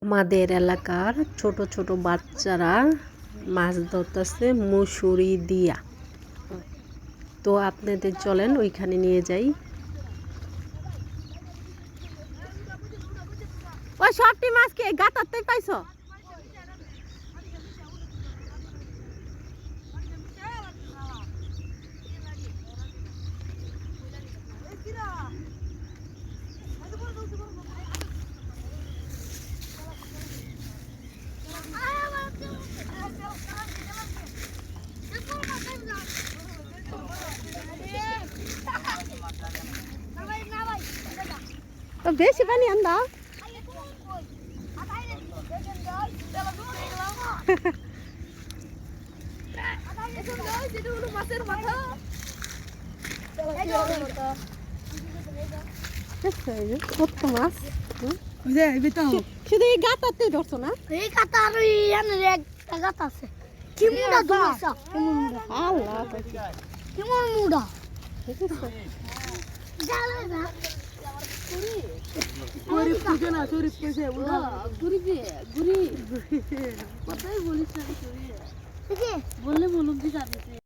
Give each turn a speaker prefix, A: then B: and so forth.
A: আমাদের এলাকার ছোট ছোট বাচ্চারা মাছ ধরতেছে মুসুরি দিয়া। তো আপনাদের চলেন ওইখানে নিয়ে যাই। ওই সবটি মাছ কি গাতারতেই পাইছো? তো বেশি পানি আন্দা কত মাছ শুধু এই গাতাতে ধরছো না?
B: এই কাতা আর একটা গাতা আছে কি মুড়া ধরেছে
A: আল্লাহ
B: কেমন মুড়া
A: ঠিক আছে।
B: জালে না
C: গরিব পুজো না শরীফ পয়সা
B: ঠিক
C: বললে বলুন দিতে